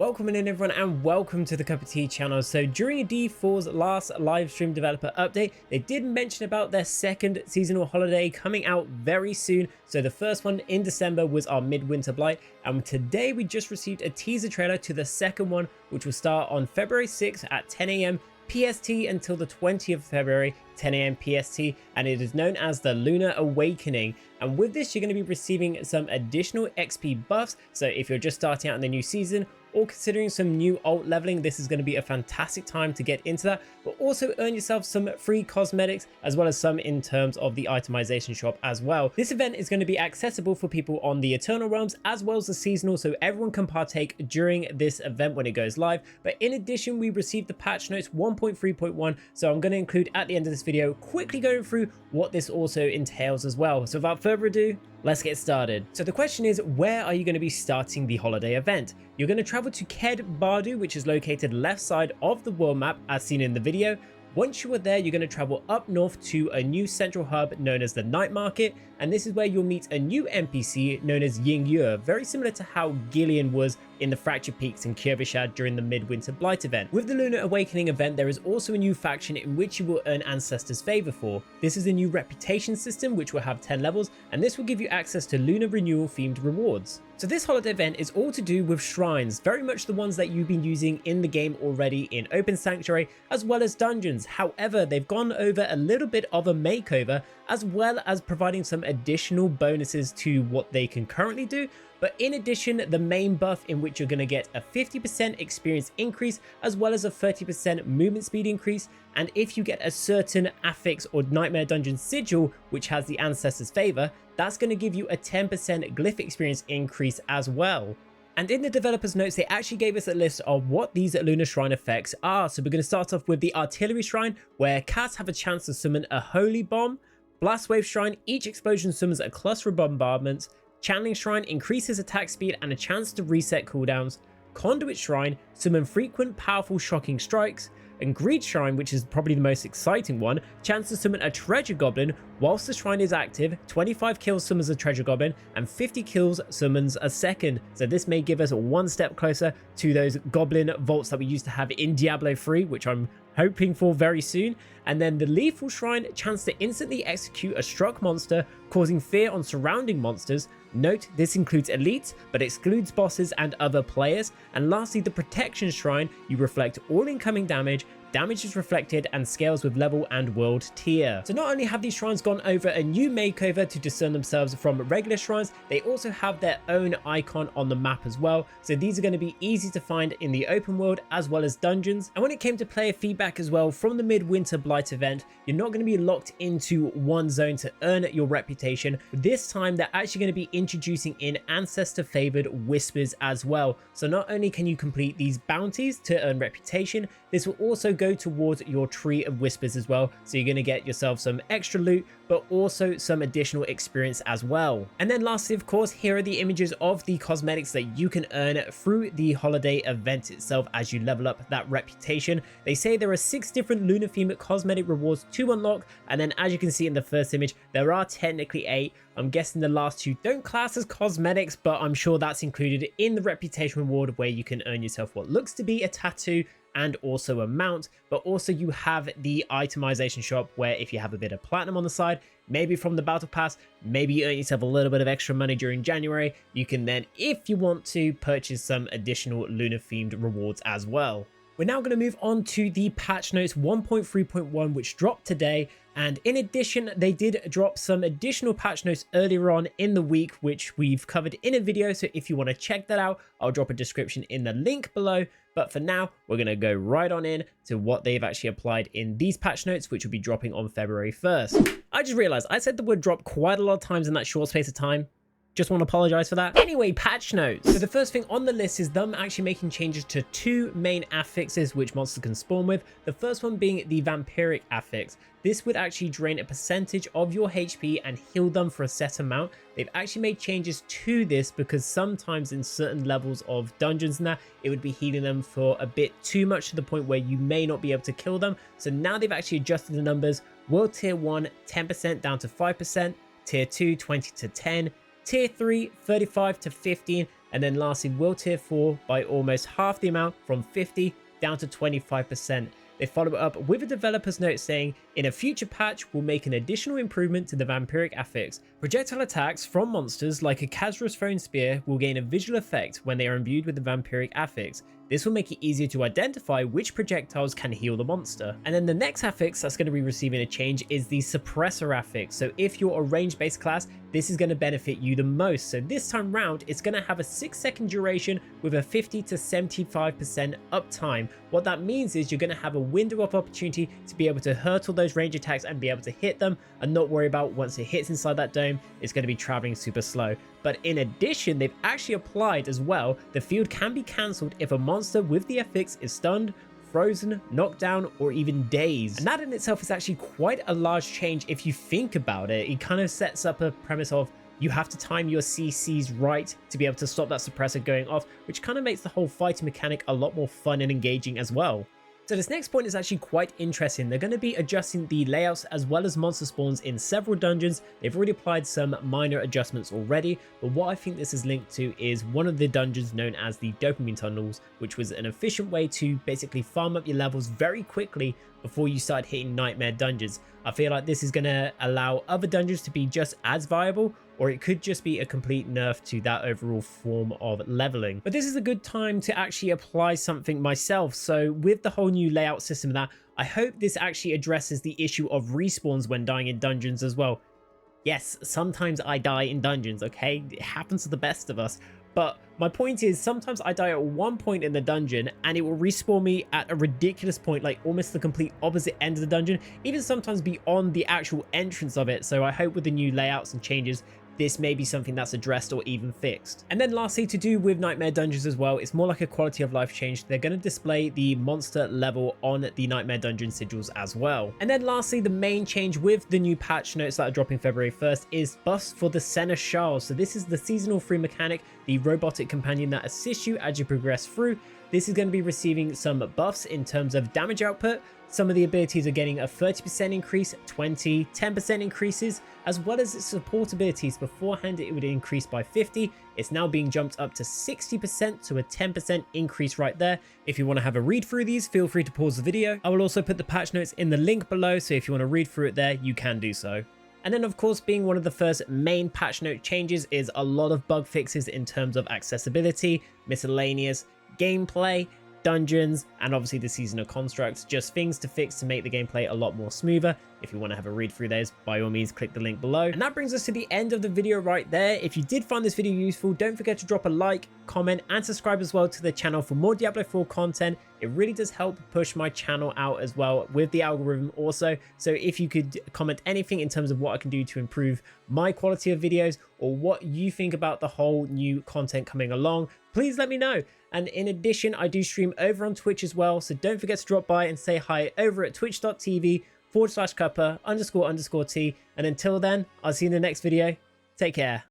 Welcome in everyone and welcome to the Cup of Tea channel. So during D4's last live stream developer update, they did mention about their second seasonal holiday coming out very soon. So the first one in December was our Midwinter Blight, and today we just received a teaser trailer to the second one, which will start on February 6th at 10 AM PST until the 20th of February, 10 AM PST, and it is known as the Lunar Awakening. And with this, you're going to be receiving some additional XP buffs. So if you're just starting out in the new season or considering some new alt leveling, this is going to be a fantastic time to get into that, but also earn yourself some free cosmetics as well as some in terms of the itemization shop as well. This event is going to be accessible for people on the Eternal Realms as well as the seasonal, so everyone can partake during this event when it goes live. But in addition, we received the patch notes 1.3.1, so I'm going to include at the end of this video quickly going through what this also entails as well. So without further ado, let's get started. So the question is, where are you going to be starting the holiday event? You're going to travel to Ked Bardu, which is located left side of the world map as seen in the video. Once you are there, you're going to travel up north to a new central hub known as the Night Market, and this is where you'll meet a new NPC known as Ying Yue, very similar to how Gillian was in the Fractured Peaks in Kyrvishad during the Midwinter Blight event. With the Lunar Awakening event, there is also a new faction in which you will earn Ancestors' Favor for. This is a new reputation system which will have 10 levels, and this will give you access to Lunar Renewal themed rewards. So this holiday event is all to do with shrines, very much the ones that you've been using in the game already in Open Sanctuary, as well as dungeons. However, they've gone over a little bit of a makeover, as well as providing some additional bonuses to what they can currently do. But in addition, the main buff in which you're going to get a 50% experience increase, as well as a 30% movement speed increase. And if you get a certain affix or nightmare dungeon sigil, which has the Ancestors' Favor, that's going to give you a 10% glyph experience increase as well. And in the developer's notes, they actually gave us a list of what these Lunar Shrine effects are. So we're going to start off with the Artillery Shrine, where cats have a chance to summon a Holy Bomb. Blast Wave Shrine, each explosion summons a cluster of bombardments. Channeling Shrine increases attack speed and a chance to reset cooldowns. Conduit Shrine, summon frequent, powerful, shocking strikes. And Greed Shrine, which is probably the most exciting one, chance to summon a Treasure Goblin. Whilst the shrine is active, 25 kills summons a Treasure Goblin and 50 kills summons a second. So this may give us one step closer to those Goblin vaults that we used to have in Diablo 3, which I'm hoping for very soon. And then the Lethal Shrine, chance to instantly execute a struck monster, causing fear on surrounding monsters. Note, this includes elites, but excludes bosses and other players. And lastly, the Protection Shrine, you reflect all incoming damage. Damage is reflected and scales with level and world tier. So not only have these shrines gone over a new makeover to discern themselves from regular shrines, they also have their own icon on the map as well. So these are going to be easy to find in the open world as well as dungeons. And when it came to player feedback as well from the Midwinter Blight event, you're not going to be locked into one zone to earn your reputation. This time they're actually going to be introducing in ancestor favored whispers as well. So not only can you complete these bounties to earn reputation, this will also go towards your tree of whispers as well. So you're going to get yourself some extra loot, but also some additional experience as well. And then lastly, of course, here are the images of the cosmetics that you can earn through the holiday event itself as you level up that reputation. They say there are 6 different lunar themed cosmetic rewards to unlock, and then as you can see in the first image, there are technically 8. I'm guessing the last 2 don't class as cosmetics, but I'm sure that's included in the reputation reward, where you can earn yourself what looks to be a tattoo and also a mount. But also you have the itemization shop, where if you have a bit of platinum on the side, maybe from the battle pass, maybe you earn yourself a little bit of extra money during January, you can then, if you want to, purchase some additional lunar themed rewards as well. We're now going to move on to the patch notes 1.3.1, which dropped today. And in addition, they did drop some additional patch notes earlier on in the week, which we've covered in a video. So if you want to check that out, I'll drop a description in the link below. But for now, we're going to go right on in to what they've actually applied in these patch notes, which will be dropping on February 1st. I just realized I said the word drop quite a lot of times in that short space of time. Just want to apologize for that. Anyway, patch notes. So the first thing on the list is them actually making changes to 2 main affixes which monsters can spawn with. The first one being the vampiric affix. This would actually drain a percentage of your HP and heal them for a set amount. They've actually made changes to this because sometimes in certain levels of dungeons now, it would be healing them for a bit too much, to the point where you may not be able to kill them. So now they've actually adjusted the numbers. World tier 1, 10% down to 5%. Tier 2, 20 to 10. Tier 3, 35 to 15, and then lastly, will Tier 4 by almost half the amount from 50 down to 25%. They follow it up with a developer's note saying, in a future patch, we'll make an additional improvement to the vampiric affix. Projectile attacks from monsters like a Khazra's Thrown Spear will gain a visual effect when they are imbued with the vampiric affix. This will make it easier to identify which projectiles can heal the monster. And then the next affix that's going to be receiving a change is the suppressor affix. So if you're a range based class, this is going to benefit you the most. So this time round, it's going to have a 6-second duration with a 50 to 75% uptime. What that means is you're going to have a window of opportunity to be able to hurtle those range attacks and be able to hit them and not worry about once it hits inside that dome, it's going to be traveling super slow. But in addition, they've actually applied as well, the field can be cancelled if a monster with the affix is stunned, frozen, knocked down, or even dazed. And that in itself is actually quite a large change if you think about it. It kind of sets up a premise of you have to time your CCs right to be able to stop that suppressor going off, which kind of makes the whole fighting mechanic a lot more fun and engaging as well. So this next point is actually quite interesting. They're going to be adjusting the layouts as well as monster spawns in several dungeons. They've already applied some minor adjustments already, but what I think this is linked to is one of the dungeons known as the dopamine tunnels, which was an efficient way to basically farm up your levels very quickly before you start hitting nightmare dungeons. I feel like this is going to allow other dungeons to be just as viable, or it could just be a complete nerf to that overall form of leveling. But this is a good time to actually apply something myself. So with the whole new layout system that, I hope this actually addresses the issue of respawns when dying in dungeons as well. Yes, sometimes I die in dungeons, okay? It happens to the best of us. But my point is, sometimes I die at one point in the dungeon and it will respawn me at a ridiculous point, like almost the complete opposite end of the dungeon, even sometimes beyond the actual entrance of it. So I hope with the new layouts and changes, this may be something that's addressed or even fixed. And then lastly, to do with Nightmare Dungeons as well, it's more like a quality of life change. They're going to display the monster level on the Nightmare Dungeon sigils as well. And then lastly, the main change with the new patch notes that are dropping February 1st is buffs for the Seneschal. So this is the seasonal free mechanic, the robotic companion that assists you as you progress through. This is going to be receiving some buffs in terms of damage output. Some of the abilities are getting a 30% increase, 20, 10% increases, as well as its support abilities. Beforehand, it would increase by 50. It's now being jumped up to 60%, to a 10% increase right there. If you want to have a read through these, feel free to pause the video. I will also put the patch notes in the link below, so if you want to read through it there, you can do so. And then of course, being one of the first main patch note changes is a lot of bug fixes in terms of accessibility, miscellaneous, gameplay, dungeons, and obviously the seasonal constructs, just things to fix to make the gameplay a lot more smoother. If you want to have a read through those, by all means click the link below. And that brings us to the end of the video right there. If you did find this video useful, don't forget to drop a like, comment, and subscribe as well to the channel for more Diablo 4 content. It really does help push my channel out as well with the algorithm also. So if you could comment anything in terms of what I can do to improve my quality of videos, or what you think about the whole new content coming along, please let me know. And in addition, I do stream over on Twitch as well, so don't forget to drop by and say hi over at twitch.tv/Cuppa__T. And until then, I'll see you in the next video. Take care.